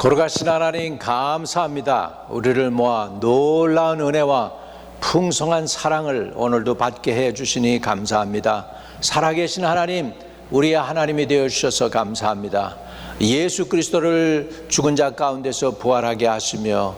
거룩하신 하나님 감사합니다. 우리를 모아 놀라운 은혜와 풍성한 사랑을 오늘도 받게 해주시니 감사합니다. 살아계신 하나님, 우리의 하나님이 되어주셔서 감사합니다. 예수 그리스도를 죽은 자 가운데서 부활하게 하시며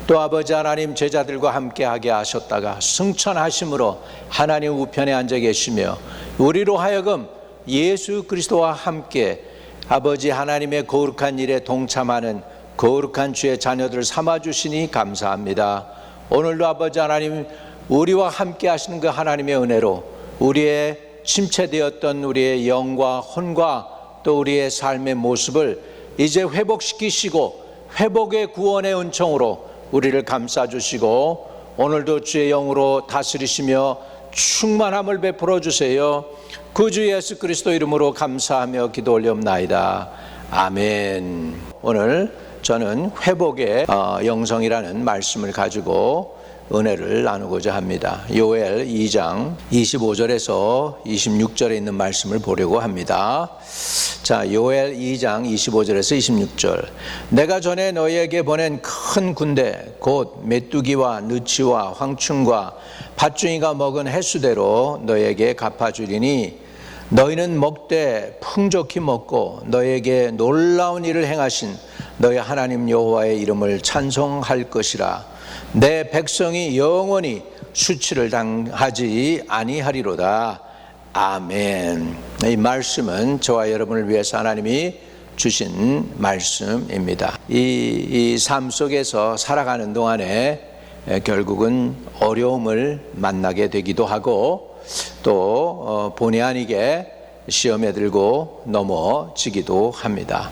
또 아버지 하나님 제자들과 함께하게 하셨다가 승천하심으로 하나님 우편에 앉아 계시며 우리로 하여금 예수 그리스도와 함께 아버지 하나님의 거룩한 일에 동참하는 거룩한 주의 자녀들을 삼아주시니 감사합니다. 오늘도 아버지 하나님 우리와 함께 하시는 그 하나님의 은혜로 우리의 침체되었던 우리의 영과 혼과 또 우리의 삶의 모습을 이제 회복시키시고 회복의 구원의 은총으로 우리를 감싸주시고 오늘도 주의 영으로 다스리시며 충만함을 베풀어 주세요. 그 주 예수 그리스도 이름으로 감사하며 기도 올려옵나이다. 아멘. 오늘 저는 회복의 영성이라는 말씀을 가지고 은혜를 나누고자 합니다. 요엘 2장 25절에서 26절에 있는 말씀을 보려고 합니다. 자, 요엘 2장 25절에서 26절. 내가 전에 너희에게 보낸 큰 군대 곧 메뚜기와 느치와 황충과 밭중이가 먹은 횟수대로 너희에게 갚아주리니 너희는 먹되 풍족히 먹고 너희에게 놀라운 일을 행하신 너희 하나님 여호와의 이름을 찬송할 것이라. 내 백성이 영원히 수치를 당하지 아니하리로다. 아멘. 이 말씀은 저와 여러분을 위해서 하나님이 주신 말씀입니다. 이 삶 속에서 살아가는 동안에 결국은 어려움을 만나게 되기도 하고 또 본의 아니게 시험에 들고 넘어지기도 합니다.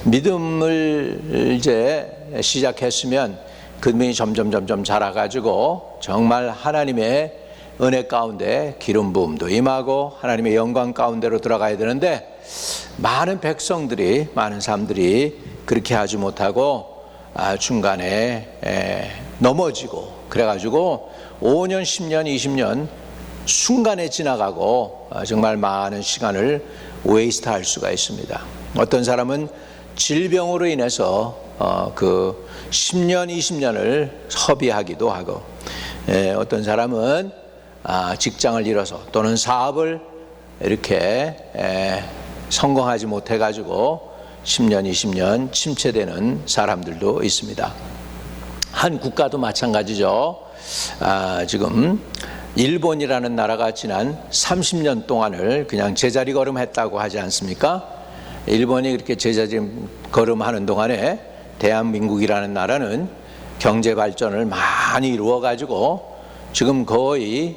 믿음을 이제 시작했으면 그 믿음이 점점 자라가지고 정말 하나님의 은혜 가운데 기름 부음도 임하고 하나님의 영광 가운데로 들어가야 되는데 많은 백성들이 많은 사람들이 그렇게 하지 못하고 중간에 넘어지고 그래가지고 5년 10년 20년 순간에 지나가고 정말 많은 시간을 웨이스트 할 수가 있습니다. 어떤 사람은 질병으로 인해서 그 10년 20년을 허비하기도 하고 어떤 사람은 직장을 잃어서 또는 사업을 이렇게 성공하지 못해 가지고 10년 20년 침체되는 사람들도 있습니다. 한 국가도 마찬가지죠. 지금 일본이라는 나라가 지난 30년 동안을 그냥 제자리 걸음했다고 하지 않습니까? 일본이 그렇게 제자리 걸음하는 동안에 대한민국이라는 나라는 경제 발전을 많이 이루어 가지고 지금 거의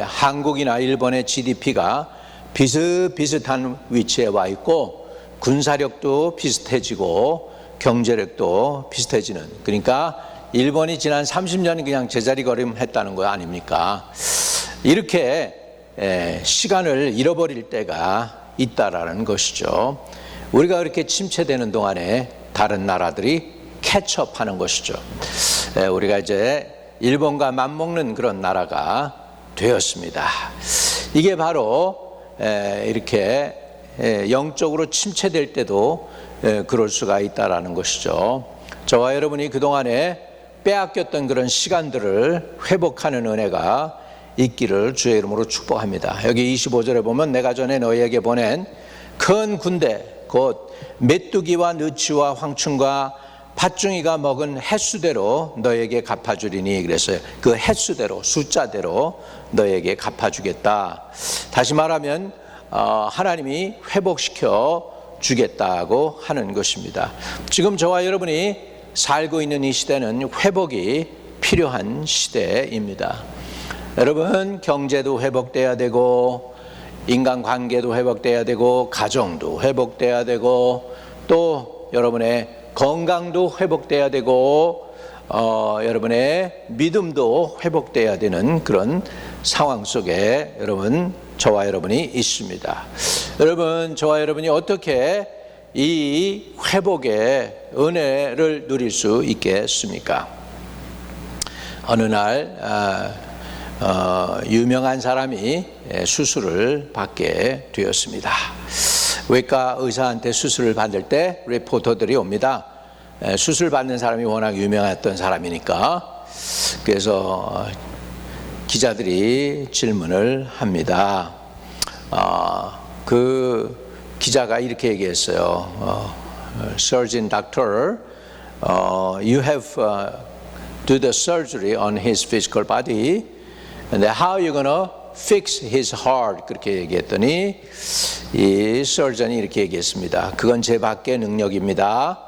한국이나 일본의 GDP가 비슷비슷한 위치에 와 있고 군사력도 비슷해지고 경제력도 비슷해지는, 그러니까 일본이 지난 30년이 그냥 제자리 걸음했다는 거 아닙니까? 이렇게 시간을 잃어버릴 때가 있다라는 것이죠. 우리가 그렇게 침체되는 동안에 다른 나라들이 캐치업하는 것이죠. 우리가 이제 일본과 맞먹는 그런 나라가 되었습니다. 이게 바로 이렇게 영적으로 침체될 때도 그럴 수가 있다라는 것이죠. 저와 여러분이 그동안에 빼앗겼던 그런 시간들을 회복하는 은혜가 있기를 주의 이름으로 축복합니다. 여기 25절에 보면 내가 전에 너희에게 보낸 큰 군대 곧 메뚜기와 느치와 황충과 밭중이가 먹은 횟수대로 너에게 갚아주리니, 그래서 그 횟수대로 숫자대로 너에게 갚아주겠다. 다시 말하면 하나님이 회복시켜 주겠다고 하는 것입니다. 지금 저와 여러분이 살고 있는 이 시대는 회복이 필요한 시대입니다. 여러분, 경제도 회복돼야 되고 인간관계도 회복돼야 되고 가정도 회복돼야 되고 또 여러분의 건강도 회복돼야 되고 여러분의 믿음도 회복돼야 되는 그런 상황 속에 여러분, 저와 여러분이 있습니다. 여러분, 저와 여러분이 어떻게 이 회복의 은혜를 누릴 수 있겠습니까? 어느 날 유명한 사람이 수술을 받게 되었습니다. 외과 의사한테 수술을 받을 때 리포터들이 옵니다. 수술 받는 사람이 워낙 유명했던 사람이니까. 그래서 기자들이 질문을 합니다. 그 기자가 이렇게 얘기했어요. Surgeon doctor, you have do the surgery on his physical body, and how are you gonna fix his heart? 그렇게 얘기했더니 이 surgeon이 이렇게 얘기했습니다. 그건 제 밖의 능력입니다.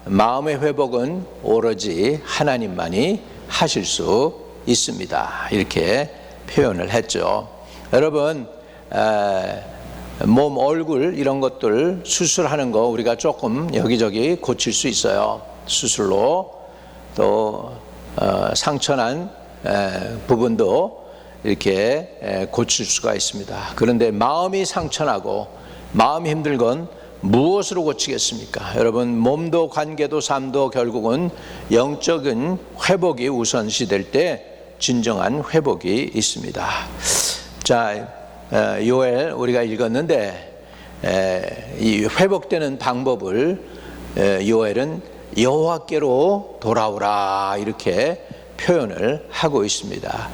마음의 회복은 오로지 하나님만이 하실 수 있습니다. 이렇게 표현을 했죠. 여러분, 몸, 얼굴 이런 것들 수술하는 거 우리가 조금 여기저기 고칠 수 있어요. 수술로. 또 상처난 부분도 이렇게 고칠 수가 있습니다. 그런데 마음이 상처나고 마음이 힘들건 무엇으로 고치겠습니까? 여러분, 몸도 관계도 삶도 결국은 영적인 회복이 우선시될 때 진정한 회복이 있습니다. 자, 요엘 우리가 읽었는데 이 회복되는 방법을 요엘은 여호와께로 돌아오라 이렇게 표현을 하고 있습니다.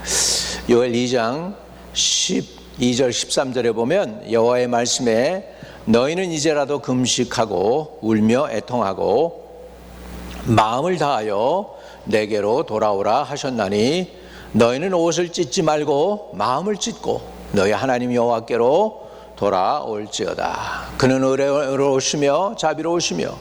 요엘 2장 12절 13절에 보면 여호와의 말씀에 너희는 이제라도 금식하고 울며 애통하고 마음을 다하여 내게로 돌아오라 하셨나니 너희는 옷을 찢지 말고 마음을 찢고 너희 하나님 여호와께로 돌아올지어다. 그는 의로우시며 자비로우시며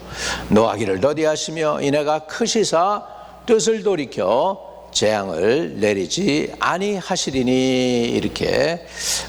노하기를 더디하시며 인애가 크시사 뜻을 돌이켜 재앙을 내리지 아니하시리니. 이렇게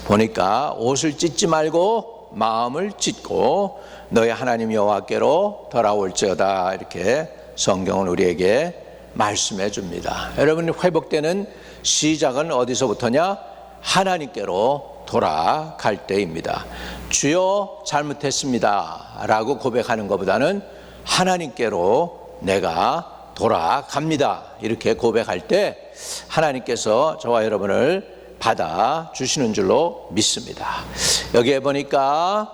보니까 옷을 찢지 말고 마음을 찢고 너희 하나님 여호와께로 돌아올지어다. 이렇게 성경은 우리에게 말씀해 줍니다. 여러분, 회복되는 시작은 어디서부터냐? 하나님께로 돌아갈 때입니다. 주여 잘못했습니다 라고 고백하는 것보다는 하나님께로 내가 돌아갑니다 이렇게 고백할 때 하나님께서 저와 여러분을 받아주시는 줄로 믿습니다. 여기에 보니까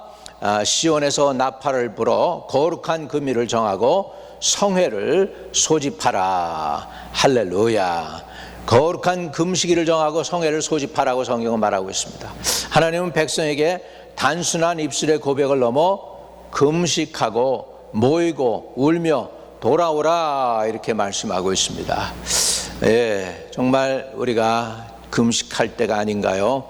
시온에서 나팔을 불어 거룩한 금일을 정하고 성회를 소집하라. 할렐루야. 거룩한 금식일을 정하고 성회를 소집하라고 성경은 말하고 있습니다. 하나님은 백성에게 단순한 입술의 고백을 넘어 금식하고 모이고 울며 돌아오라 이렇게 말씀하고 있습니다. 예, 정말 우리가 금식할 때가 아닌가요?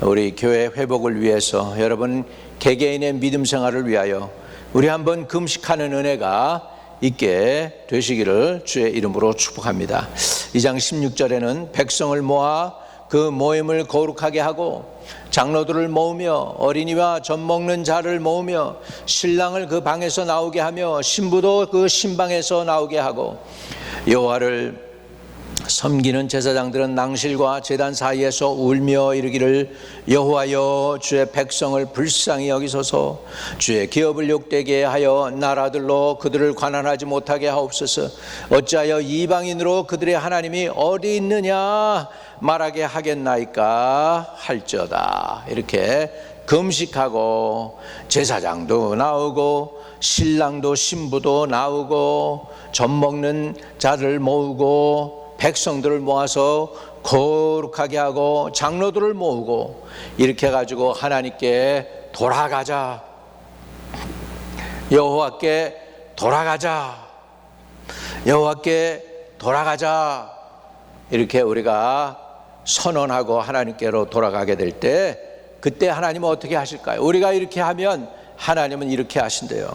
우리 교회 회복을 위해서, 여러분 개개인의 믿음 생활을 위하여 우리 한번 금식하는 은혜가 있게 되시기를 주의 이름으로 축복합니다. 2장 16절에는 백성을 모아 그 모임을 거룩하게 하고 장로들을 모으며 어린이와 젖 먹는 자를 모으며 신랑을 그 방에서 나오게 하며 신부도 그 신방에서 나오게 하고 여호와를 섬기는 제사장들은 낭실과 제단 사이에서 울며 이르기를 여호와여 주의 백성을 불쌍히 여기소서. 주의 기업을 욕되게 하여 나라들로 그들을 관한하지 못하게 하옵소서. 어찌하여 이방인으로 그들의 하나님이 어디 있느냐 말하게 하겠나이까 할지어다. 이렇게 금식하고 제사장도 나오고 신랑도 신부도 나오고 젖 먹는 자를 모으고 백성들을 모아서 거룩하게 하고 장로들을 모으고 이렇게 해가지고 하나님께 돌아가자, 여호와께 돌아가자, 여호와께 돌아가자 이렇게 우리가 선언하고 하나님께로 돌아가게 될 때 그때 하나님은 어떻게 하실까요? 우리가 이렇게 하면 하나님은 이렇게 하신대요.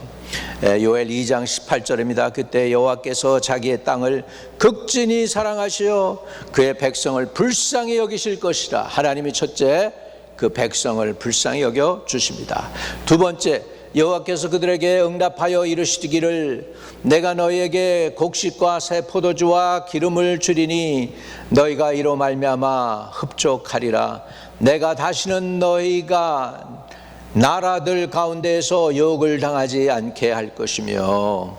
요엘 2장 18절입니다. 그때 여호와께서 자기의 땅을 극진히 사랑하시어 그의 백성을 불쌍히 여기실 것이라. 하나님이 첫째 그 백성을 불쌍히 여겨 주십니다. 두 번째, 여호와께서 그들에게 응답하여 이르시기를 내가 너희에게 곡식과 새 포도주와 기름을 주리니 너희가 이로 말미암아 흡족하리라. 내가 다시는 너희가 나라들 가운데에서 욕을 당하지 않게 할 것이며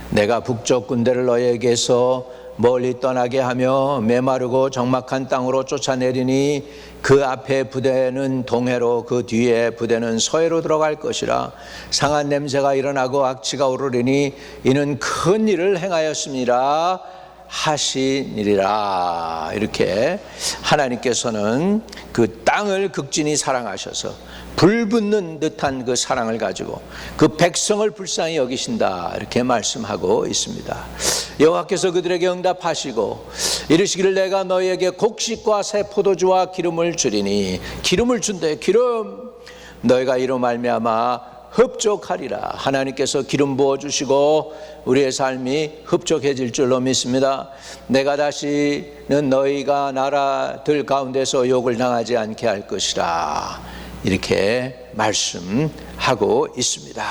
내가 북쪽 군대를 너희에게서 멀리 떠나게 하며 메마르고 적막한 땅으로 쫓아내리니 그 앞에 부대는 동해로 그 뒤에 부대는 서해로 들어갈 것이라. 상한 냄새가 일어나고 악취가 오르리니 이는 큰 일을 행하였습니다 하시니라. 이렇게 하나님께서는 그 땅을 극진히 사랑하셔서 불붙는 듯한 그 사랑을 가지고 그 백성을 불쌍히 여기신다, 이렇게 말씀하고 있습니다. 여호와께서 그들에게 응답하시고 이르시기를 내가 너희에게 곡식과 새 포도주와 기름을 주리니, 기름을 준대. 기름, 너희가 이로 말미암아 흡족하리라. 하나님께서 기름 부어주시고 우리의 삶이 흡족해질 줄로 믿습니다. 내가 다시는 너희가 나라들 가운데서 욕을 당하지 않게 할 것이라, 이렇게 말씀하고 있습니다.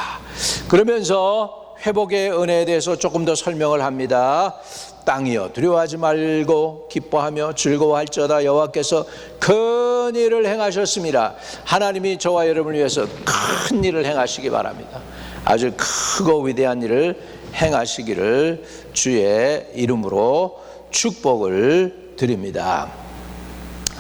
그러면서 회복의 은혜에 대해서 조금 더 설명을 합니다. 땅이여 두려워하지 말고 기뻐하며 즐거워할지어다. 여호와께서 큰 일을 행하셨습니다. 하나님이 저와 여러분을 위해서 큰 일을 행하시기 바랍니다. 아주 크고 위대한 일을 행하시기를 주의 이름으로 축복을 드립니다.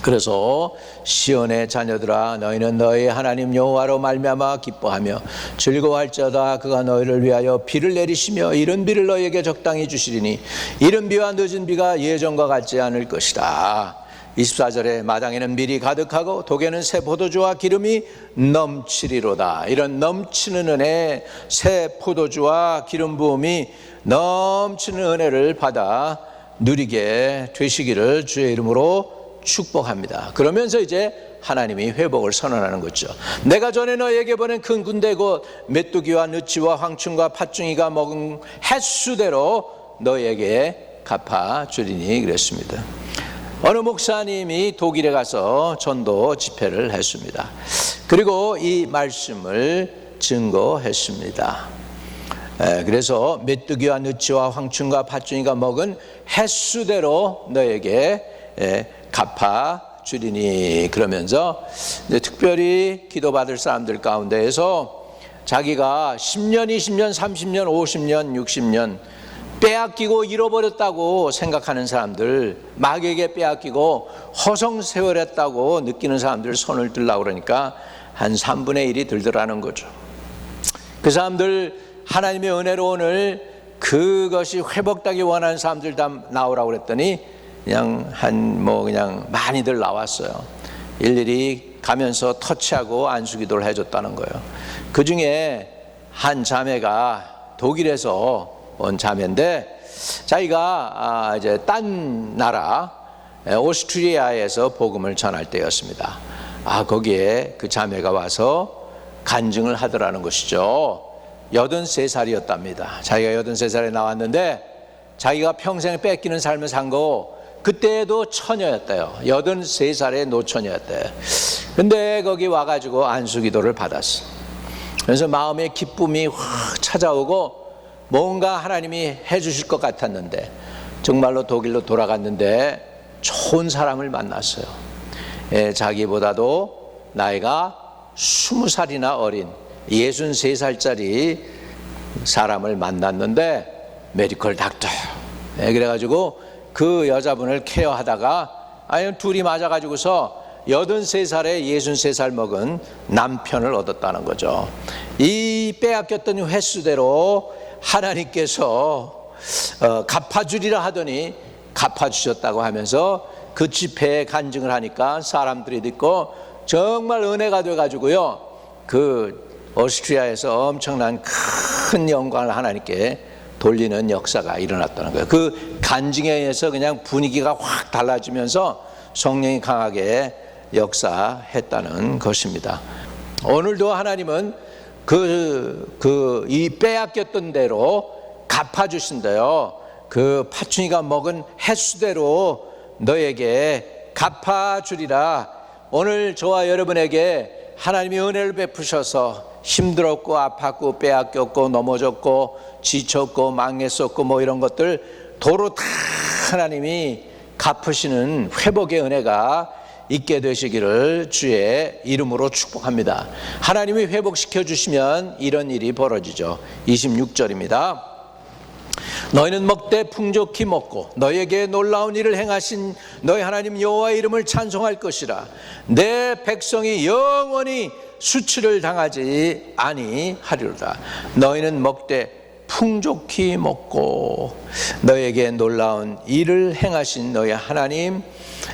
그래서 시온의 자녀들아, 너희는 너희 하나님 여호와로 말미암아 기뻐하며 즐거워할지어다. 그가 너희를 위하여 비를 내리시며 이른 비를 너희에게 적당히 주시리니 이른 비와 늦은 비가 예전과 같지 않을 것이다. 24절에 마당에는 밀이 가득하고 독에는 새 포도주와 기름이 넘치리로다. 이런 넘치는 은혜, 새 포도주와 기름 부음이 넘치는 은혜를 받아 누리게 되시기를 주의 이름으로 축복합니다. 그러면서 이제 하나님이 회복을 선언하는 거죠. 내가 전에 너희에게 보낸 큰 군대 곧 메뚜기와 느치와 황충과 팥중이가 먹은 횟수대로 너희에게 갚아주리니 그랬습니다. 어느 목사님이 독일에 가서 전도 집회를 했습니다. 그리고 이 말씀을 증거했습니다. 그래서 메뚜기와 느치와 황충과 팥중이가 먹은 횟수대로 너에게 갚아주리니, 그러면서 이제 특별히 기도받을 사람들 가운데에서 자기가 10년, 20년, 30년, 50년, 60년 빼앗기고 잃어버렸다고 생각하는 사람들, 마귀에게 빼앗기고 허송세월했다고 느끼는 사람들 손을 들라고 그러니까 한 3분의 1이 들더라는 거죠. 그 사람들 하나님의 은혜로 오늘 그것이 회복되기 원하는 사람들 다 나오라고 그랬더니 그냥 그냥 많이들 나왔어요. 일일이 가면서 터치하고 안수기도를 해줬다는 거예요. 그 중에 한 자매가 독일에서 온 자매인데 자기가 이제 딴 나라 오스트리아에서 복음을 전할 때였습니다. 거기에 그 자매가 와서 간증을 하더라는 것이죠. 83살이었답니다. 자기가 83살에 나왔는데 자기가 평생 뺏기는 삶을 산 거, 그때도 처녀였대요. 83살의 노처녀였대요. 근데 거기 와가지고 안수기도를 받았어. 그래서 마음에 기쁨이 확 찾아오고 뭔가 하나님이 해주실 것 같았는데 정말로 독일로 돌아갔는데 좋은 사람을 만났어요. 자기보다도 나이가 20살이나 어린 63살짜리 사람을 만났는데 메디컬 닥터. 그래가지고 그 여자분을 케어하다가 둘이 맞아가지고서 83살에 63살 먹은 남편을 얻었다는 거죠. 이 빼앗겼던 횟수대로 하나님께서 갚아주리라 하더니 갚아주셨다고 하면서 그 집회에 간증을 하니까 사람들이 듣고 정말 은혜가 돼가지고요, 그 오스트리아에서 엄청난 큰 영광을 하나님께 돌리는 역사가 일어났다는 거예요. 그 간증에 의해서 그냥 분위기가 확 달라지면서 성령이 강하게 역사했다는 것입니다. 오늘도 하나님은 이 빼앗겼던 대로 갚아주신대요. 그 팥중이가 먹은 횟수대로 너에게 갚아주리라. 오늘 저와 여러분에게 하나님이 은혜를 베푸셔서 힘들었고 아팠고 빼앗겼고 넘어졌고 지쳤고 망했었고 뭐 이런 것들 도로 다 하나님이 갚으시는 회복의 은혜가 있게 되시기를 주의 이름으로 축복합니다. 하나님이 회복시켜 주시면 이런 일이 벌어지죠. 26절입니다. 너희는 먹되 풍족히 먹고 너희에게 놀라운 일을 행하신 너희 하나님 여호와의 이름을 찬송할 것이라. 내 백성이 영원히 수치를 당하지 아니하리로다. 너희는 먹되 풍족히 먹고 너희에게 놀라운 일을 행하신 너희 하나님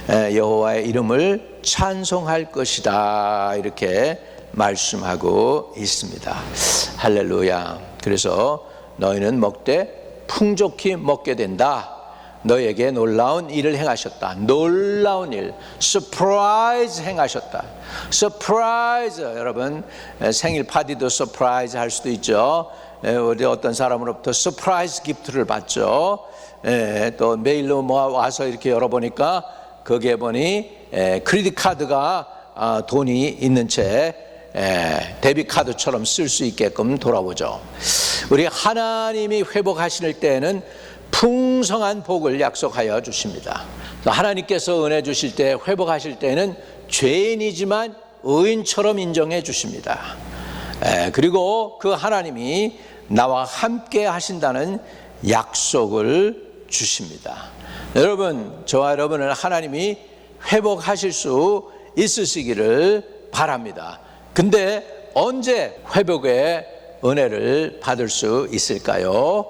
여호와의 이름을 찬송할 것이다. 이렇게 말씀하고 있습니다. 할렐루야. 그래서 너희는 먹되 풍족히 먹게 된다. 너희에게 놀라운 일을 행하셨다. 놀라운 일, 서프라이즈 행하셨다. 서프라이즈. 여러분 생일 파티도 서프라이즈 할 수도 있죠. 우리 어떤 사람으로부터 서프라이즈 기프트를 받죠. 또 메일로 와서 이렇게 열어보니까 거기에 보니 크레딧 카드가 돈이 있는 채 데뷔 카드처럼 쓸 수 있게끔 돌아오죠. 우리 하나님이 회복하실 때에는 풍성한 복을 약속하여 주십니다. 하나님께서 은혜 주실 때, 회복하실 때는 죄인이지만 의인처럼 인정해 주십니다. 그리고 그 하나님이 나와 함께 하신다는 약속을 주십니다. 여러분, 저와 여러분은 하나님이 회복하실 수 있으시기를 바랍니다. 근데 언제 회복의 은혜를 받을 수 있을까요?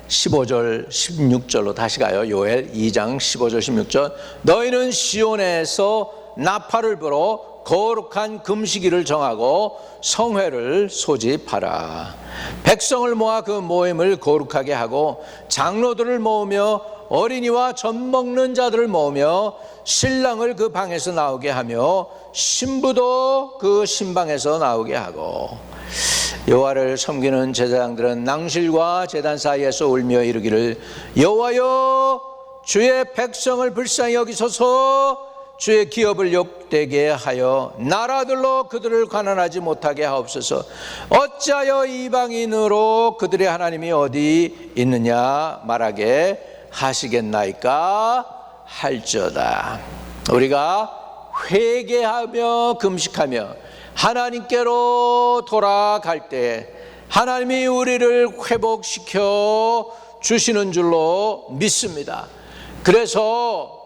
15절 16절로 다시 가요. 요엘 2장 15절 16절. 너희는 시온에서 나팔을 불어 거룩한 금식일을 정하고 성회를 소집하라. 백성을 모아 그 모임을 거룩하게 하고 장로들을 모으며 어린이와 젖 먹는 자들을 모으며 신랑을 그 방에서 나오게 하며 신부도 그 신방에서 나오게 하고. 여호와를 섬기는 제사장들은 낭실과 제단 사이에서 울며 이르기를 여호와여 주의 백성을 불쌍히 여기소서. 주의 기업을 욕되게 하여 나라들로 그들을 가난하지 못하게 하옵소서. 어찌하여 이방인으로 그들의 하나님이 어디 있느냐 말하게 하시겠나이까 할지어다. 우리가 회개하며 금식하며 하나님께로 돌아갈 때 하나님이 우리를 회복시켜 주시는 줄로 믿습니다. 그래서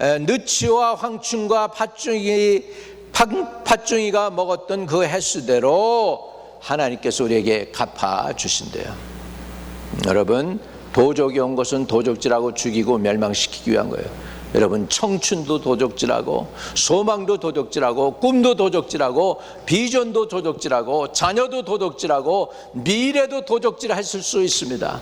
느치와 황충과 팥중이가 먹었던 그 횟수대로 하나님께서 우리에게 갚아주신대요. 여러분, 도적이 온 것은 도적질하고 죽이고 멸망시키기 위한 거예요. 여러분, 청춘도 도적질하고 소망도 도적질하고 꿈도 도적질하고 비전도 도적질하고 자녀도 도적질하고 미래도 도적질했을 수 있습니다.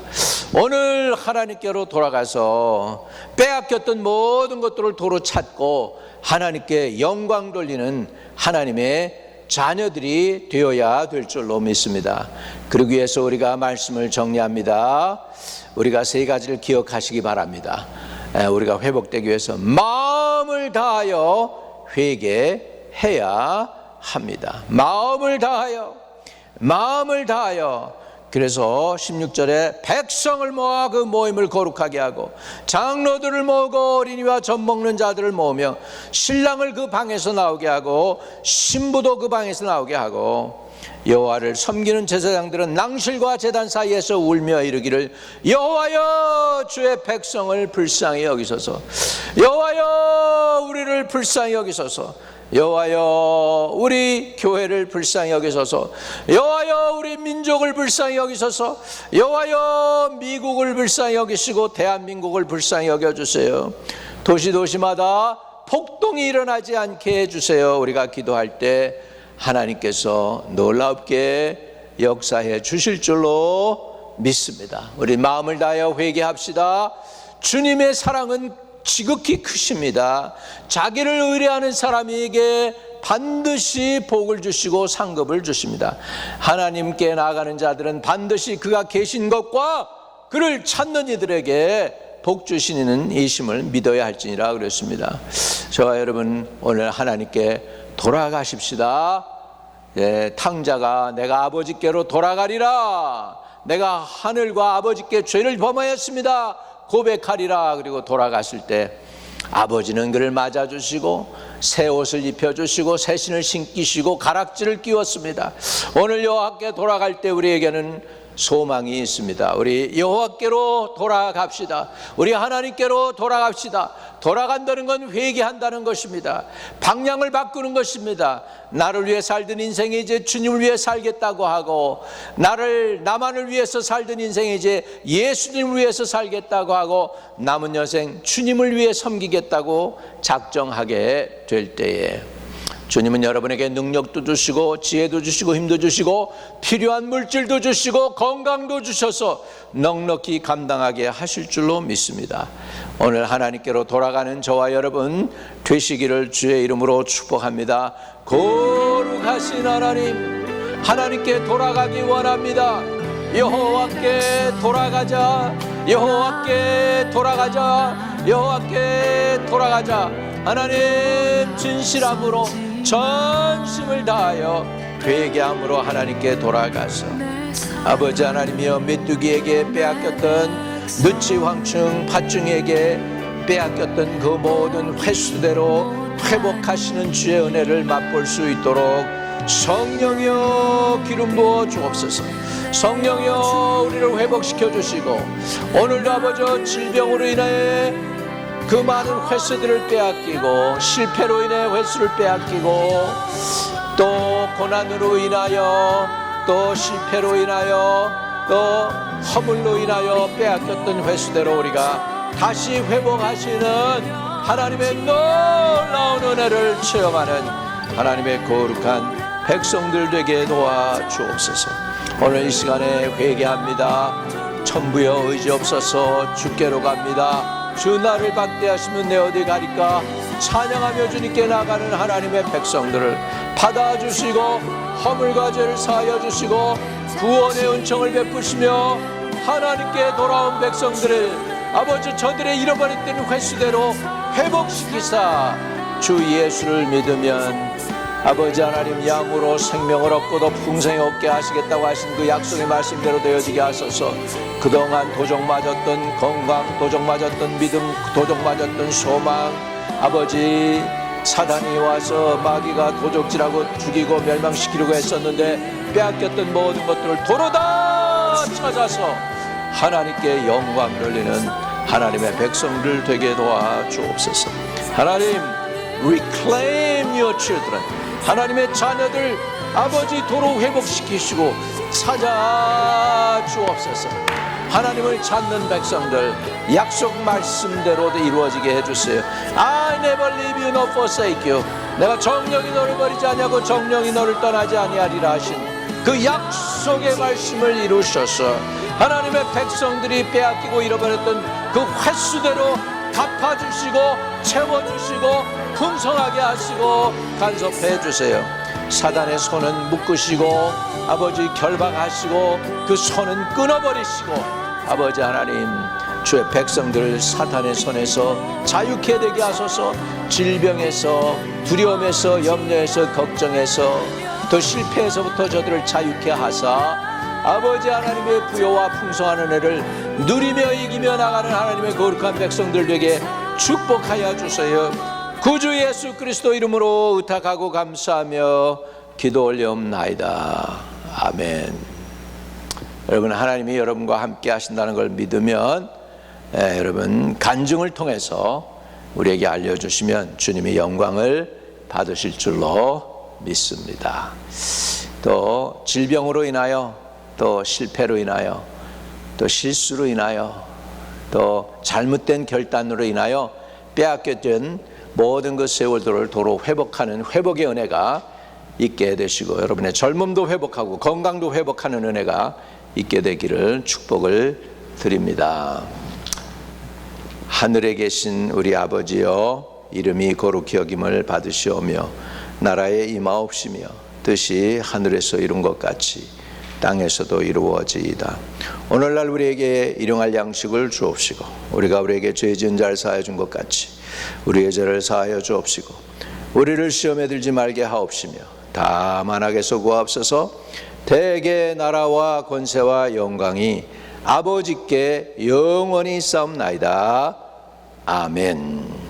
오늘 하나님께로 돌아가서 빼앗겼던 모든 것들을 도로 찾고 하나님께 영광 돌리는 하나님의 자녀들이 되어야 될 줄로 믿습니다. 그러기 위해서 우리가 말씀을 정리합니다. 우리가 세 가지를 기억하시기 바랍니다. 우리가 회복되기 위해서 마음을 다하여 회개해야 합니다. 마음을 다하여. 그래서 16절에 백성을 모아 그 모임을 거룩하게 하고 장로들을 모으고 어린이와 젖 먹는 자들을 모으며 신랑을 그 방에서 나오게 하고 신부도 그 방에서 나오게 하고 여호와를 섬기는 제사장들은 낭실과 제단 사이에서 울며 이르기를 여호와여 주의 백성을 불쌍히 여기소서. 여호와여 우리를 불쌍히 여기소서. 여호와여 우리 교회를 불쌍히 여기소서. 여호와여 우리 민족을 불쌍히 여기소서. 여호와여 미국을 불쌍히 여기시고 대한민국을 불쌍히 여겨주세요. 도시마다 폭동이 일어나지 않게 해주세요. 우리가 기도할 때 하나님께서 놀랍게 역사해 주실 줄로 믿습니다. 우리 마음을 다하여 회개합시다. 주님의 사랑은 지극히 크십니다. 자기를 의뢰하는 사람에게 반드시 복을 주시고 상급을 주십니다. 하나님께 나아가는 자들은 반드시 그가 계신 것과 그를 찾는 이들에게 복 주시는 이심을 믿어야 할지니라 그랬습니다. 저와 여러분 오늘 하나님께 돌아가십시다. 탕자가 내가 아버지께로 돌아가리라. 내가 하늘과 아버지께 죄를 범하였습니다. 고백하리라. 그리고 돌아갔을 때 아버지는 그를 맞아주시고 새 옷을 입혀주시고 새 신을 신기시고 가락지를 끼웠습니다. 오늘 여호와께 돌아갈 때 우리에게는 소망이 있습니다. 우리 여호와께로 돌아갑시다. 우리 하나님께로 돌아갑시다. 돌아간다는 건 회개한다는 것입니다. 방향을 바꾸는 것입니다. 나를 위해 살던 인생이 이제 주님을 위해 살겠다고 하고, 나만을 위해서 살던 인생이 이제 예수님을 위해서 살겠다고 하고, 남은 여생 주님을 위해 섬기겠다고 작정하게 될 때에 주님은 여러분에게 능력도 주시고 지혜도 주시고 힘도 주시고 필요한 물질도 주시고 건강도 주셔서 넉넉히 감당하게 하실 줄로 믿습니다. 오늘 하나님께로 돌아가는 저와 여러분 되시기를 주의 이름으로 축복합니다. 거룩하신 하나님, 하나님께 돌아가기 원합니다. 여호와께 돌아가자, 여호와께 돌아가자, 여호와께 돌아가자. 하나님, 진실함으로 전심을 다하여 회개함으로 하나님께 돌아가서 아버지 하나님이여, 메뚜기에게 빼앗겼던 느치황충 팥중이에게 빼앗겼던 그 모든 횟수대로 회복하시는 주의 은혜를 맛볼 수 있도록 성령이여 기름 부어 주옵소서. 성령이여 우리를 회복시켜 주시고, 오늘도 아버지 질병으로 인해 그 많은 횟수들을 빼앗기고, 실패로 인해 횟수를 빼앗기고, 또 고난으로 인하여, 또 실패로 인하여, 또 허물로 인하여 빼앗겼던 횟수대로 우리가 다시 회복하시는 하나님의 놀라운 은혜를 체험하는 하나님의 거룩한 백성들 되게 도와주옵소서. 오늘 이 시간에 회개합니다. 천부여 의지 없어서 주께로 갑니다. 주 나를 박대하시면 내 어디 가리까. 찬양하며 주님께 나가는 하나님의 백성들을 받아주시고 허물과 죄를 사하여 주시고 구원의 은총을 베푸시며 하나님께 돌아온 백성들을 아버지 저들의 잃어버렸던 횟수대로 회복시키사 주 예수를 믿으면 아버지 하나님 양으로 생명을 얻고도 풍성히 얻게 하시겠다고 하신 그 약속의 말씀대로 되어지게 하소서. 그동안 도적맞았던 건강, 도적맞았던 믿음, 도적맞았던 소망, 아버지 사단이 와서 마귀가 도적질하고 죽이고 멸망시키려고 했었는데 빼앗겼던 모든 것들을 도로 다 찾아서 하나님께 영광 돌리는 하나님의 백성들 되게 도와주옵소서. 하나님, reclaim your children, 하나님의 자녀들 아버지 도로 회복시키시고 찾아 주옵소서. 하나님을 찾는 백성들 약속 말씀대로 이루어지게 해주세요. I never leave you nor forsake you, 내가 정령이 너를 버리지 아니하고 정령이 너를 떠나지 아니하리라 하신 그 약속의 말씀을 이루셔서 하나님의 백성들이 빼앗기고 잃어버렸던 그 횟수대로 갚아주시고 채워주시고 풍성하게 하시고 간섭해 주세요. 사단의 손은 묶으시고 아버지 결박하시고 그 손은 끊어버리시고 아버지 하나님 주의 백성들을 사탄의 손에서 자유케 되게 하소서. 질병에서 두려움에서 염려에서 걱정에서 또 실패에서부터 저들을 자유케 하사 아버지 하나님의 부요와 풍성한 은혜를 누리며 이기며 나가는 하나님의 거룩한 백성들 되게 축복하여 주세요. 구주 예수 그리스도 이름으로 의탁하고 감사하며 기도 올려옵나이다. 아멘. 여러분, 하나님이 여러분과 함께 하신다는 걸 믿으면 여러분 간증을 통해서 우리에게 알려주시면 주님의 영광을 받으실 줄로 믿습니다. 또 질병으로 인하여, 또 실패로 인하여, 또 실수로 인하여, 또 잘못된 결단으로 인하여 빼앗겼던 모든 그 세월들을 도로 회복하는 회복의 은혜가 있게 되시고 여러분의 젊음도 회복하고 건강도 회복하는 은혜가 있게 되기를 축복을 드립니다. 하늘에 계신 우리 아버지여, 이름이 거룩히 여김을 받으시오며 나라에 임하옵시며 뜻이 하늘에서 이룬 것 같이 땅에서도 이루어지이다. 오늘날 우리에게 일용할 양식을 주옵시고 우리가 우리에게 죄 지은 자를 사하여 준 것 같이 우리의 죄를 사하여 주옵시고 우리를 시험에 들지 말게 하옵시며 다만 악에서 구하옵소서. 대개 나라와 권세와 영광이 아버지께 영원히 싸움나이다. 아멘.